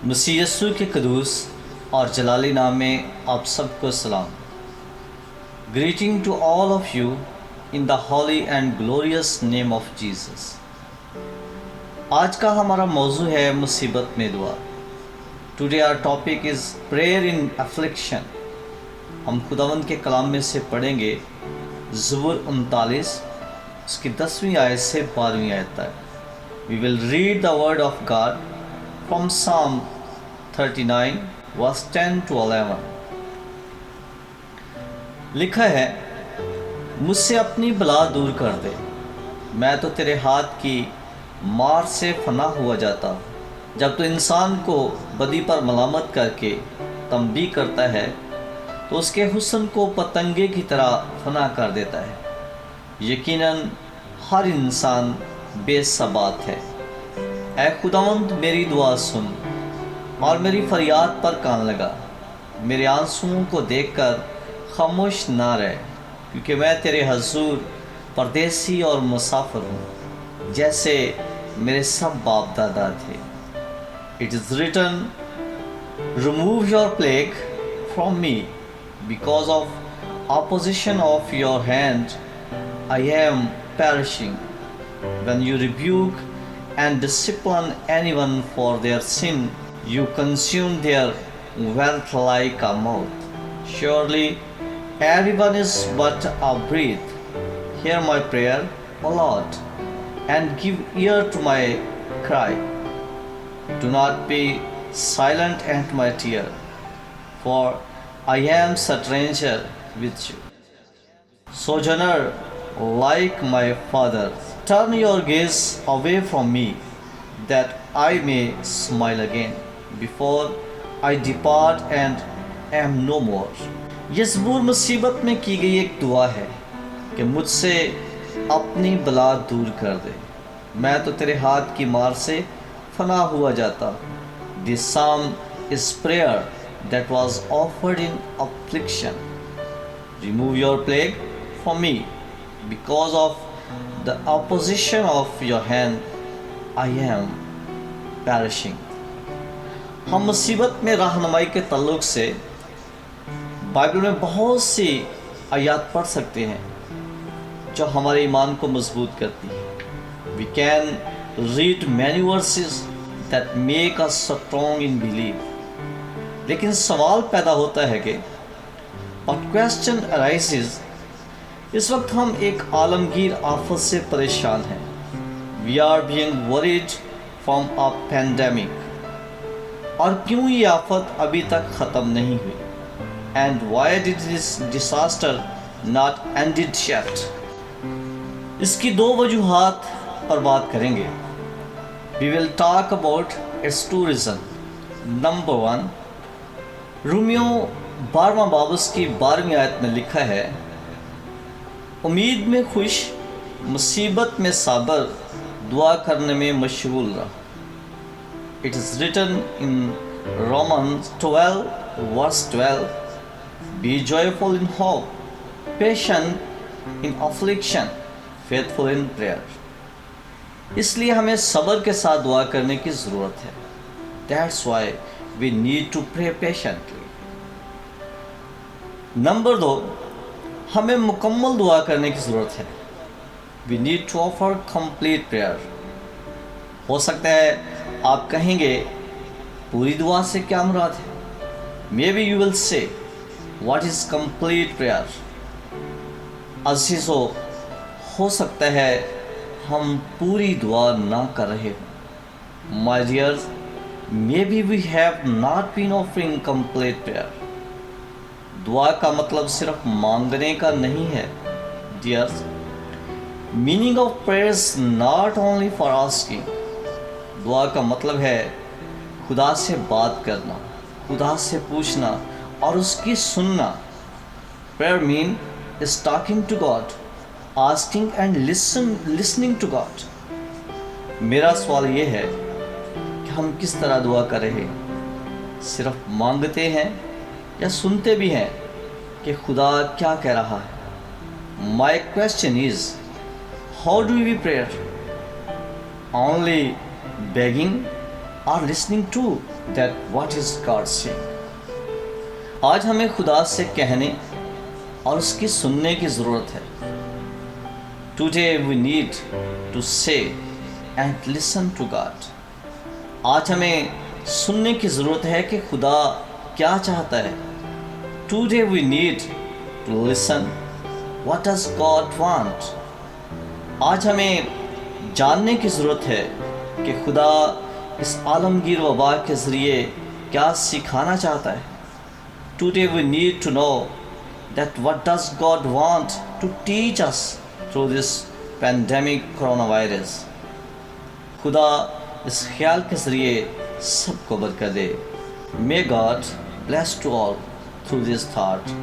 مسیح یسوع کے قدوس اور جلالی نام میں آپ سب کو سلام. Greeting to all of you in the holy and glorious name of Jesus. آج کا ہمارا موضوع ہے مصیبت میں دعا. Today our topic is prayer in affliction. ہم خداوند کے کلام میں سے پڑھیں گے زبور 39 اس کی 10ویں آیت سے 12ویں آیت تک. We will read the word of God from Psalm 39 verse 10 to 11. لکھا ہے، مجھ سے اپنی بلا دور کر دے، میں تو تیرے ہاتھ کی مار سے فنا ہوا جاتا. جب تو انسان کو بدی پر ملامت کر کے تنبیہ کرتا ہے تو اس کے حسن کو پتنگے کی طرح فنا کر دیتا ہے. یقیناً ہر انسان بے ثبات ہے. اے خداوند میری دعا سن اور میری فریاد پر کان لگا. میرے آنسوؤں کو دیکھ کر خاموش نہ رہ، کیونکہ میں تیرے حضور پردیسی اور مسافر ہوں، جیسے میرے سب باپ دادا تھے. It is written, remove your plague from me, because of opposition of your hand I am perishing. When you rebuke and discipline anyone for their sin, you consume their wealth like a moth. Surely everyone is but a breath. Hear my prayer, O Lord, and give ear to my cry. Do not be silent at my tear, for I am stranger with you, sojourner like my father. Turn your gaze away from me, that I may smile again, before I depart and am no more. یہ زبور مصیبت میں کی گئی ایک دعا ہے کہ مجھ سے اپنی بلا دور کر دے، میں تو تیرے ہاتھ کی مار سے فنا ہوا جاتا. This psalm is prayer that was offered in affliction. Remove your plague from me, because of the opposition of your hand I am perishing. ہم مصیبت میں رہنمائی کے تعلق سے بائبل میں بہت سی آیات پڑھ سکتے ہیں جو ہمارے ایمان کو مضبوط کرتی ہیں. We can read many verses that make us strong in belief. لیکن سوال پیدا ہوتا ہے کہ what question arises، اس وقت ہم ایک عالمگیر آفت سے پریشان ہیں. We are being worried from a pandemic. اور کیوں یہ آفت ابھی تک ختم نہیں ہوئی؟ And why did this disaster not ended yet? اس کی دو وجوہات پر بات کریں گے. We will talk about its two reasons. Number one, Romeo 12واں باب اس کی 12ویں آیت میں لکھا ہے، امید میں خوش، مصیبت میں صابر، دعا کرنے میں مشغول رہا. It is written in Romans 12 verse 12, be joyful in hope, patient in affliction, faithful in prayer. اس لیے ہمیں صبر کے ساتھ دعا کرنے کی ضرورت ہے. That's why we need to pray patiently. Number 2، ہمیں مکمل دعا کرنے کی ضرورت ہے. We need to offer complete prayer. ہو سکتا ہے آپ کہیں گے پوری دعا سے کیا مراد ہے؟ Maybe you will say, what is complete prayer? عزیزو، ہو سکتا ہے ہم پوری دعا نہ کر رہے ہوں. My dears, maybe we have not been offering complete prayer. دعا کا مطلب صرف مانگنے کا نہیں ہے. Dears, meaning of prayer is not only for asking. دعا کا مطلب ہے خدا سے بات کرنا، خدا سے پوچھنا اور اس کی سننا. Prayer means is talking to God, asking and listening to God. میرا سوال یہ ہے کہ ہم کس طرح دعا کر رہے ہیں؟ صرف مانگتے ہیں یا سنتے بھی ہیں کہ خدا کیا کہہ رہا ہے؟ My question is, how do we pray? Only begging, are listening to that what is God saying. آج ہمیں خدا سے کہنے اور اس کی سننے کی ضرورت ہے. Today we need to say and listen to God. آج ہمیں سننے کی ضرورت ہے کہ خدا کیا چاہتا ہے. Today we need to listen. What does God want? آج ہمیں جاننے کی ضرورت ہے کہ خدا اس عالمگیر وبا کے ذریعے کیا سکھانا چاہتا ہے. Today we need to know that what does God want to teach us through this pandemic coronavirus. خدا اس خیال کے ذریعے سب کو برکت دے. May God bless to all through this thought.